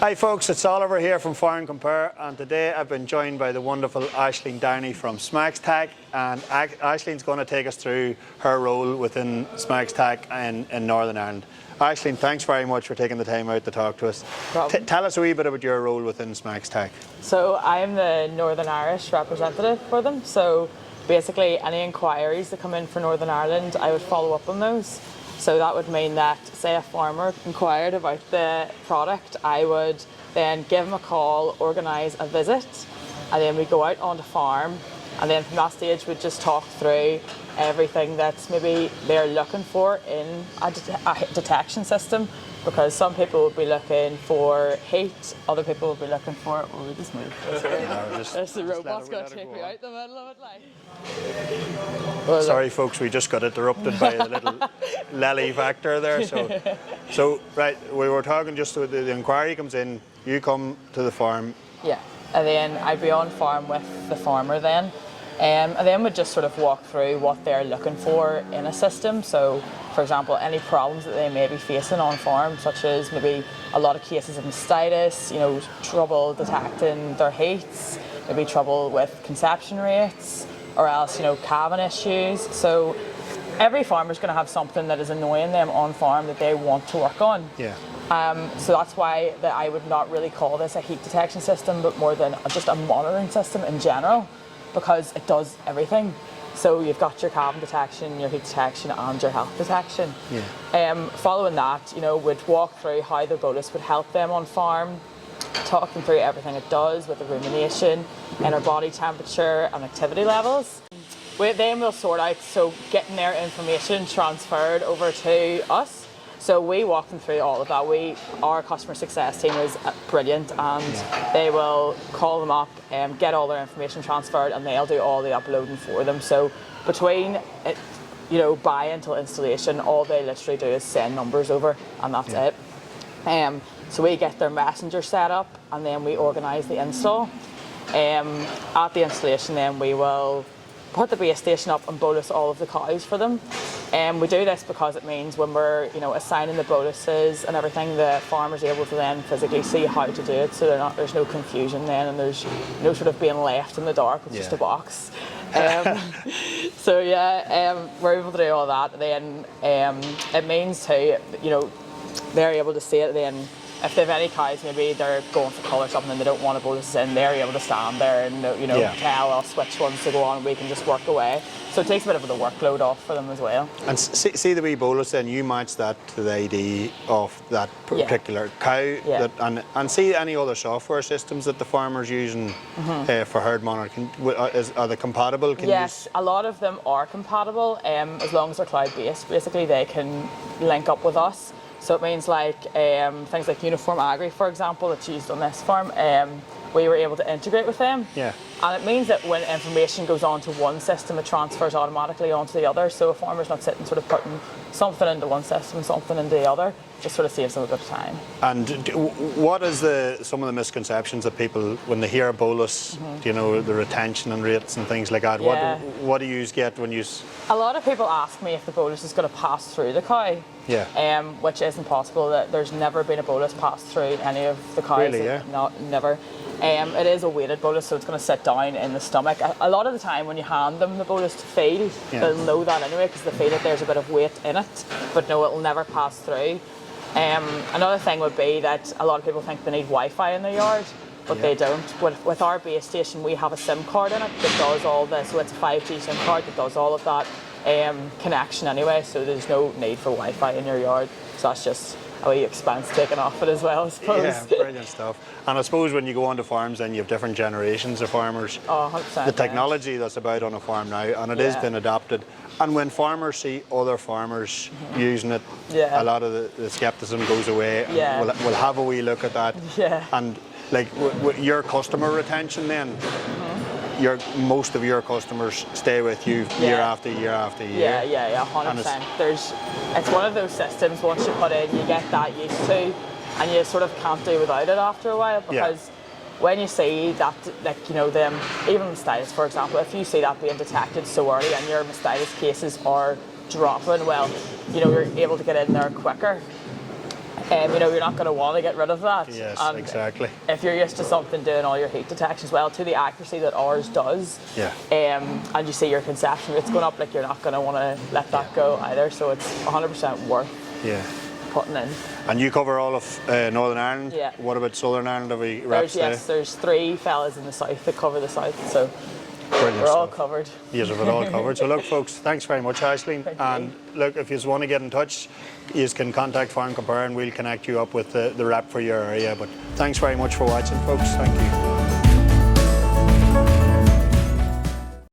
Hi folks, it's Oliver here from Farm Compare, and today I've been joined by the wonderful Aisling Downey from smaXtec, and Aisling's going to take us through her role within smaXtec in Northern Ireland. Aisling, thanks very much for taking the time out to talk to us. Tell us a wee bit about your role within smaXtec. So I'm the Northern Irish representative for them, so basically any inquiries that come in for Northern Ireland, I would follow up on those. So that would mean that, say a farmer inquired about the product, I would then give them a call, organise a visit, and then we go out on the farm, and then from that stage we'd just talk through everything that's maybe they're looking for in a detection system, because some people will be looking for heat, other people will be looking for, oh, just move. There's the robot's going to take me out the middle of it, like. Sorry folks, we just got interrupted by a little lily factor there. So right, we were talking just so the inquiry comes in, you come to the farm. Yeah, and then I'd be on farm with the farmer then. And then we'd just sort of walk through what they're looking for in a system. So, for example, any problems that they may be facing on farm, such as maybe a lot of cases of mastitis, you know, trouble detecting their heats, maybe trouble with conception rates, or else, you know, calving issues. So every farmer's going to have something that is annoying them on farm that they want to work on. Yeah. So that's why I would not really call this a heat detection system, but more than just a monitoring system in general, because it does everything. So you've got your calving detection, your heat detection, and your health detection. Yeah. Following that, you know, we'd walk through how the bolus would help them on farm, talk them through everything it does with the rumination, inner body temperature, and activity levels. Then we'll sort out, so getting their information transferred over to us. So we walk them through all of that. Our customer success team is brilliant, and they will call them up and get all their information transferred, and they'll do all the uploading for them. So between it, you know, buy-in till installation, all they literally do is send numbers over, and that's it. So we get their messenger set up, and then we organise the install. At the installation, then we will put the base station up and bolus all of the cows for them. We do this because it means when we're, you know, assigning the boluses and everything, the farmer's able to then physically see how to do it, so there's no confusion then, and there's no sort of being left in the dark with just a box. So yeah, we're able to do all that. Then it means too, you know, they're able to see it then. If they have any cows, maybe they're going for colour or something and they don't want to bolus in, they're able to stand there and, you know, tell us which ones to go on, and we can just work away. So it takes a bit of the workload off for them as well. And see the wee bolus, then you match that to the ID of that particular cow. And see any other software systems that the farmer's using for herd monitoring, are they compatible? Yes, a lot of them are compatible, as long as they're cloud-based. Basically, they can link up with us. So it means like things like Uniform Agri, for example, that's used on this farm, we were able to integrate with them. Yeah. And it means that when information goes on to one system, it transfers automatically onto the other. So a farmer's not sitting sort of putting something into one system, something into the other. Just sort of saves them a bit of time. And what is some of the misconceptions that people, when they hear a bolus, you know, the retention and rates and things like that, what do you get when you... A lot of people ask me if the bolus is going to pass through the cow. Yeah. Which isn't possible. There's never been a bolus passed through any of the cows. Really, yeah? Not, never. It is a weighted bolus, so it's going to sit down in the stomach. A lot of the time when you hand them the bolus to feel, they'll know that anyway, because they feel that there's a bit of weight in it, but no, it'll never pass through. Another thing would be that a lot of people think they need Wi-Fi in their yard, but they don't. With our base station, we have a SIM card in it that does all this, so it's a 5G SIM card that does all of that connection anyway, so there's no need for Wi-Fi in your yard. So that's just a wee expense taken off it as well, I suppose. Yeah, brilliant stuff. And I suppose when you go onto farms, then you have different generations of farmers. Oh, 100%. The technology that's about on a farm now, and it has been adapted. And when farmers see other farmers using it, a lot of the scepticism goes away. And we'll have a wee look at that. Yeah. And like your customer retention then, most of your customers stay with you year after year after year. Yeah, 100%. It's one of those systems, once you put in, you get that used to, and you sort of can't do without it after a while, because when you see that, like, you know, even mastitis, for example, if you see that being detected so early and your mastitis cases are dropping, well, you know, you're able to get in there quicker. You know, you're not going to want to get rid of that. Yes, and exactly. If you're used to something doing all your heat detection as well, to the accuracy that ours does, and you see your conception rates going up, like you're not going to want to let that go either. So it's 100% worth putting in. And you cover all of Northern Ireland? Yeah. What about Southern Ireland? Have we reps there? Yes, there's 3 fellas in the south that cover the south, so brilliant we're all stuff. covered. Yes, we've it all covered. So look, folks, thanks very much, Aisling. And look, if you want to get in touch, you can contact Farm Compare and we'll connect you up with the rep for your area. But thanks very much for watching, folks. Thank you.